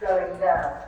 going down.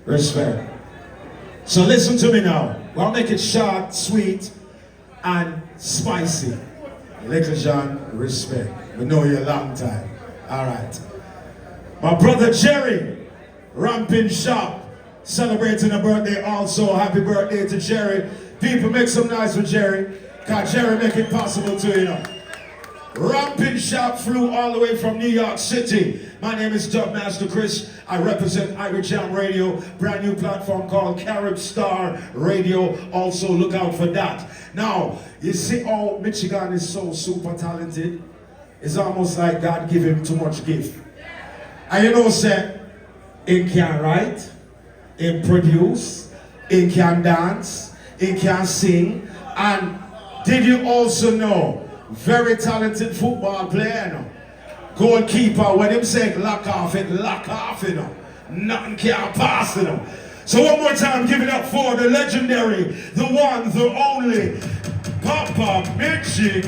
Respect. So listen to me now. We'll make it short, sweet, and spicy. Little John, respect. We know you a long time. All right. My brother Jerry, Ramping Shop, celebrating a birthday also. Happy birthday to Jerry. People make some noise for Jerry, because Jerry make it possible too, you know. Ramping Shop flew all the way from New York City. My name is Dubmaster Chris. I represent Irish Jam Radio, brand new platform called Carib Star Radio. Also look out for that. Now, you see how Michigan is so super talented? It's almost like God give him too much gift. And you know, say, he can write, he produce, he can dance, he can sing. And did you also know, very talented football player, you know? Goalkeeper, when him say lock off, it lock off, you know. Nothing can pass, you know. So one more time, give it up for the legendary, the one, the only, Papa Michigan.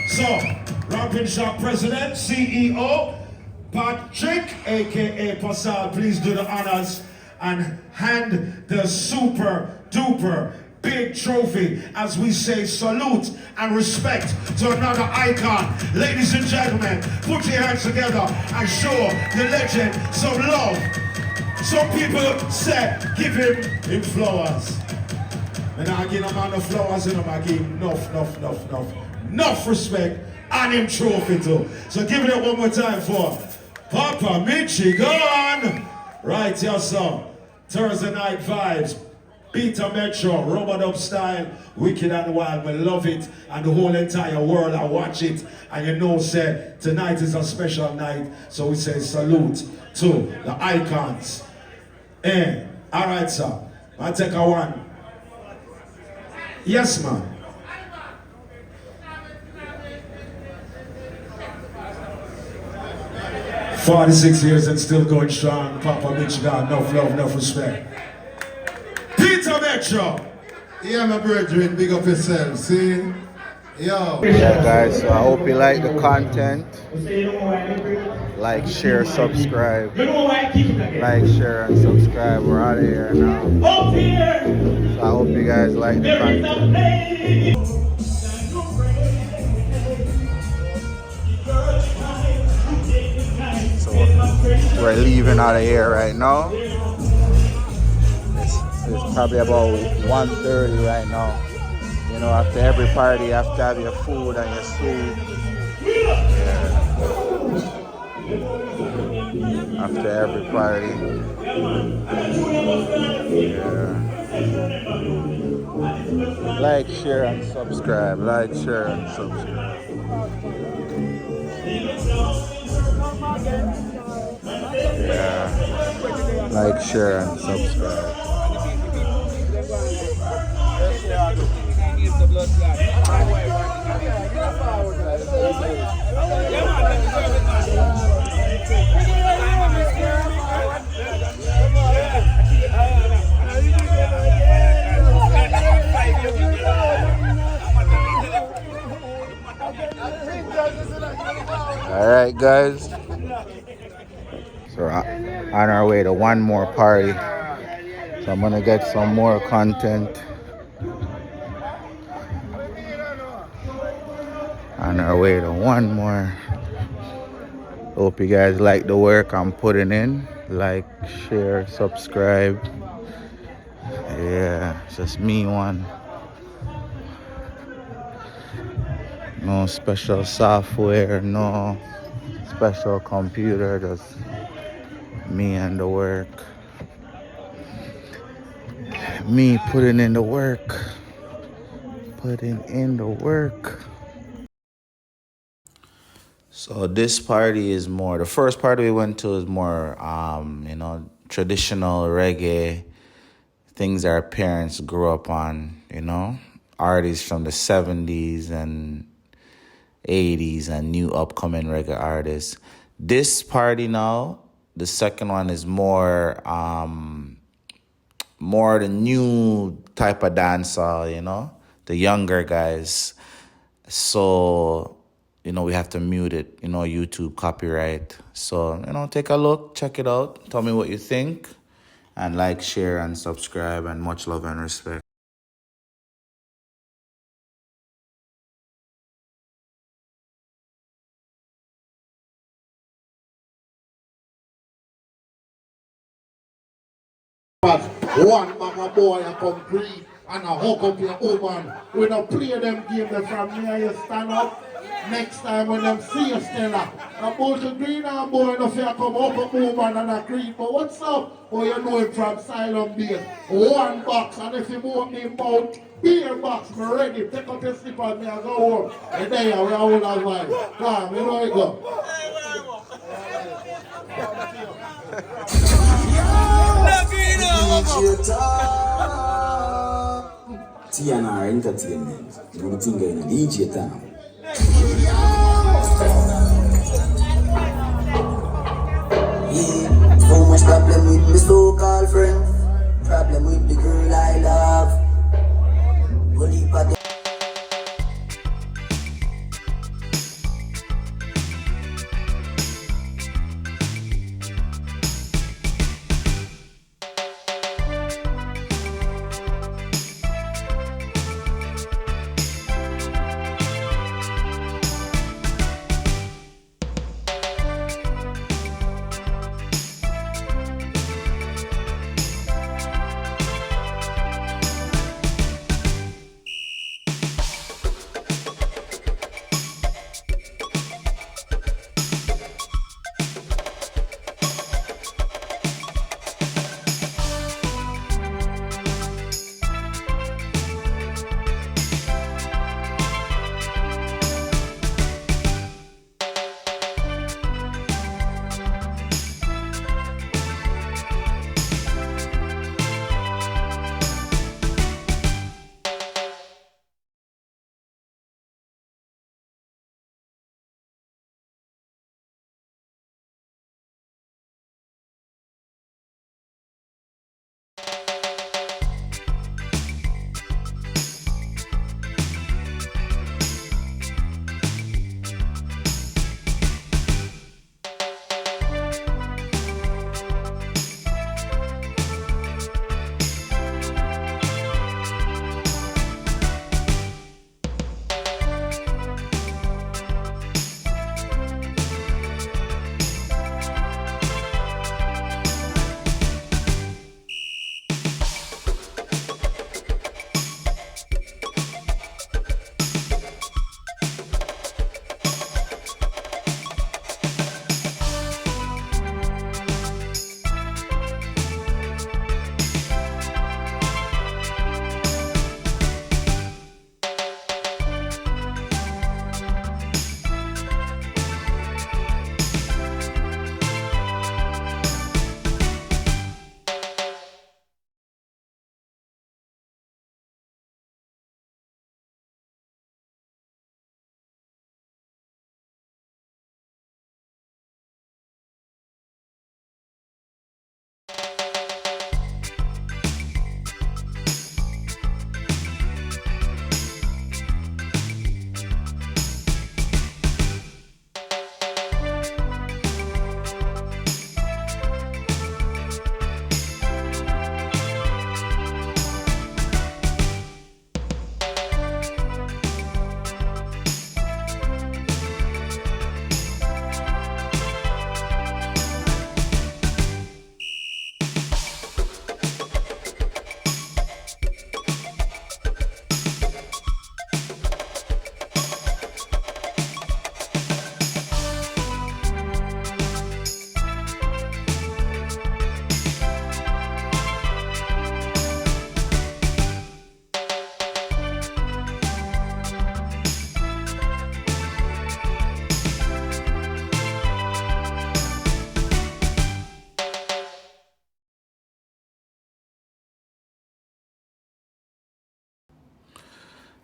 So, Ramping Shop President, CEO, Patrick, aka Pascal, please do the honors and hand the super duper big trophy as we say salute and respect to another icon. Ladies and gentlemen, put your hands together and show the legend some love. Some people say give him flowers. And I give him on the flowers and I give him enough respect and him trophy too. So give it up one more time for Papa Michigan. Right here, sir. Thursday night vibes. Peter Metro, Rub-a-Dub style, Wicked and Wild. We love it, and the whole entire world I watch it. And you know, say tonight is a special night, so we say salute to the icons. All right, sir. I take a one. Yes, man. "46 years and still going strong. Papa Michigan, enough love, enough respect." Peter Metro. Yeah, my brethren, big up yourself, see? Yo. Yeah, guys, so I hope you like the content. Like, share, subscribe. Like, share, and subscribe. We're out of here now. So I hope you guys like the content. So we're leaving out of here right now. It's probably about 1:30 right now. You know, after every party, you have to have your food and your soup. Yeah. After every party. Yeah. Like, share, and subscribe. Like, share, and subscribe. Yeah. Like, share, and subscribe. Alright, guys, so we're on our way to one more party, so I'm gonna get some more content. On our way to one more. Hope you guys like the work I'm putting in. Like, share, subscribe. Yeah, it's just me one. No special software, no special computer, just me and the work. Me putting in the work. Putting in the work. So this party is more, the first party we went to is more, you know, traditional reggae, things our parents grew up on, you know, artists from the 70s and 80s and new upcoming reggae artists. This party now, the second one is more, more the new type of dancehall, you know, the younger guys. So, we have to mute it, YouTube copyright. So, take a look, check it out. Tell me what you think. And like, share, and subscribe. And much love and respect. One mama boy a come breathe and a hook up your woman. We don't play them games from me and you stand up. Next time when them see you Stella, a bullshit green and boy no fear come up woman and a green. But what's up? Oh, you know it from Silent Base. One box, and if you move me about beer box, me ready. Take up your slip on me and go home. And there we are all alive. Come, you know it go. TNR Entertainment, good thing in DJ town. Yeah, so much problem with my so-called friends, problem with the girl I love. Go deep again.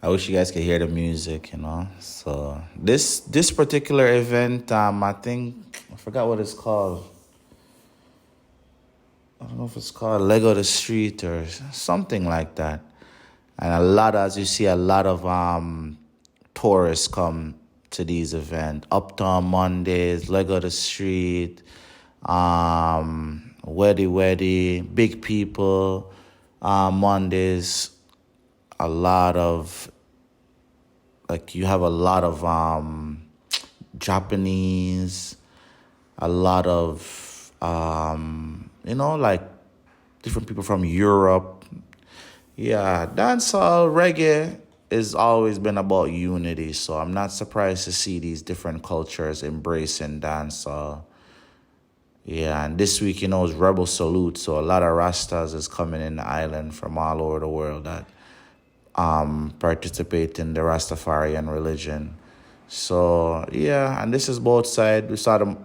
I wish you guys could hear the music. So this particular event, I think I forgot what it's called. I don't know if it's called Lego the Street or something like that. And as you see, a lot of tourists come to these events. Uptown Mondays, Lego the Street, Weddy Weddy, Big People, Mondays. A lot of you have a lot of Japanese, a lot of like different people from Europe. Yeah, dancehall reggae has always been about unity, so I'm not surprised to see these different cultures embracing dancehall. Yeah, and this week, is Rebel Salute, so a lot of Rastas is coming in the island from all over the world that participate in the Rastafarian religion. So yeah, and this is both sides. We saw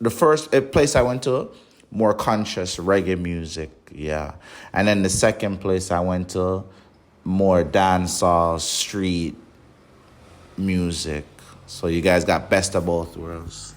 the first place I went to, more conscious reggae music, yeah. And then the second place I went to, more dancehall, street music. So you guys got best of both worlds.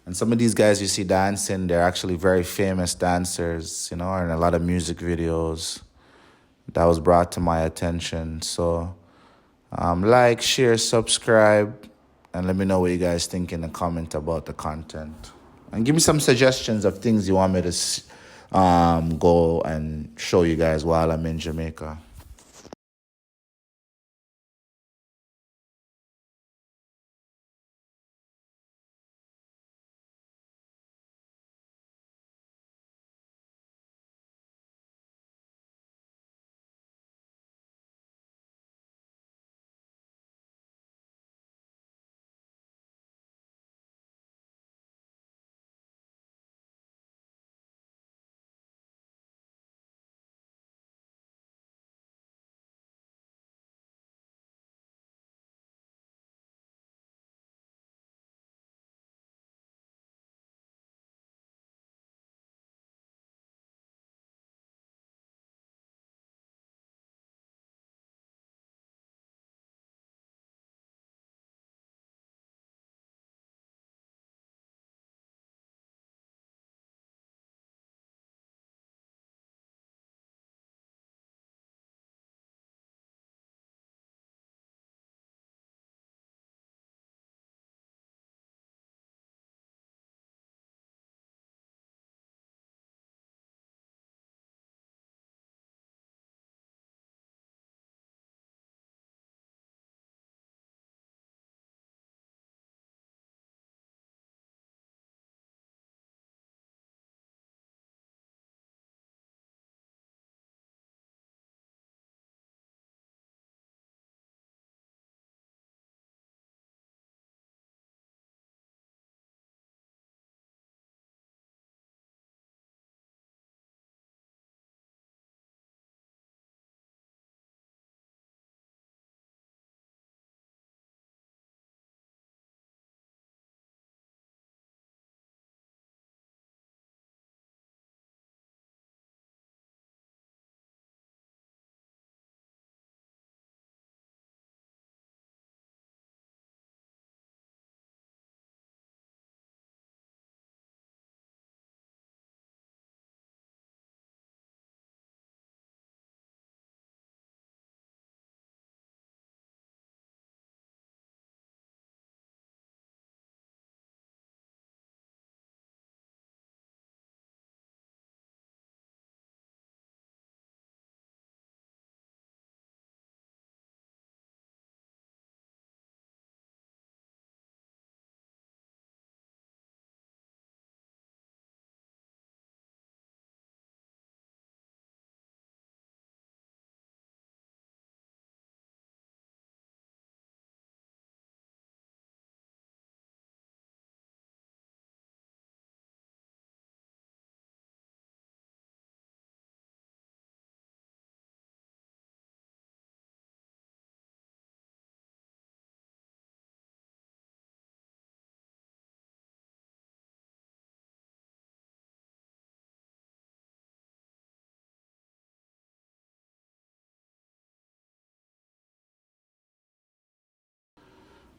And some of these guys you see dancing, they're actually very famous dancers, and a lot of music videos. That was brought to my attention. So, like, share, subscribe, and let me know what you guys think in the comment about the content. And give me some suggestions of things you want me to go and show you guys while I'm in Jamaica.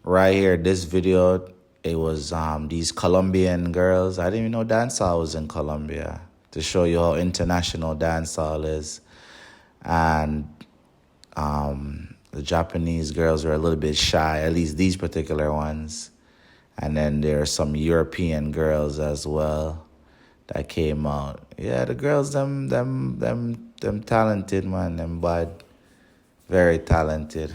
right here, this video, it was these Colombian girls. I didn't even know dancehall was in Colombia, to show you how international dancehall is. And the Japanese girls were a little bit shy, at least these particular ones. And then there are some European girls as well that came out. Yeah, the girls, them talented, man, them bad, very talented.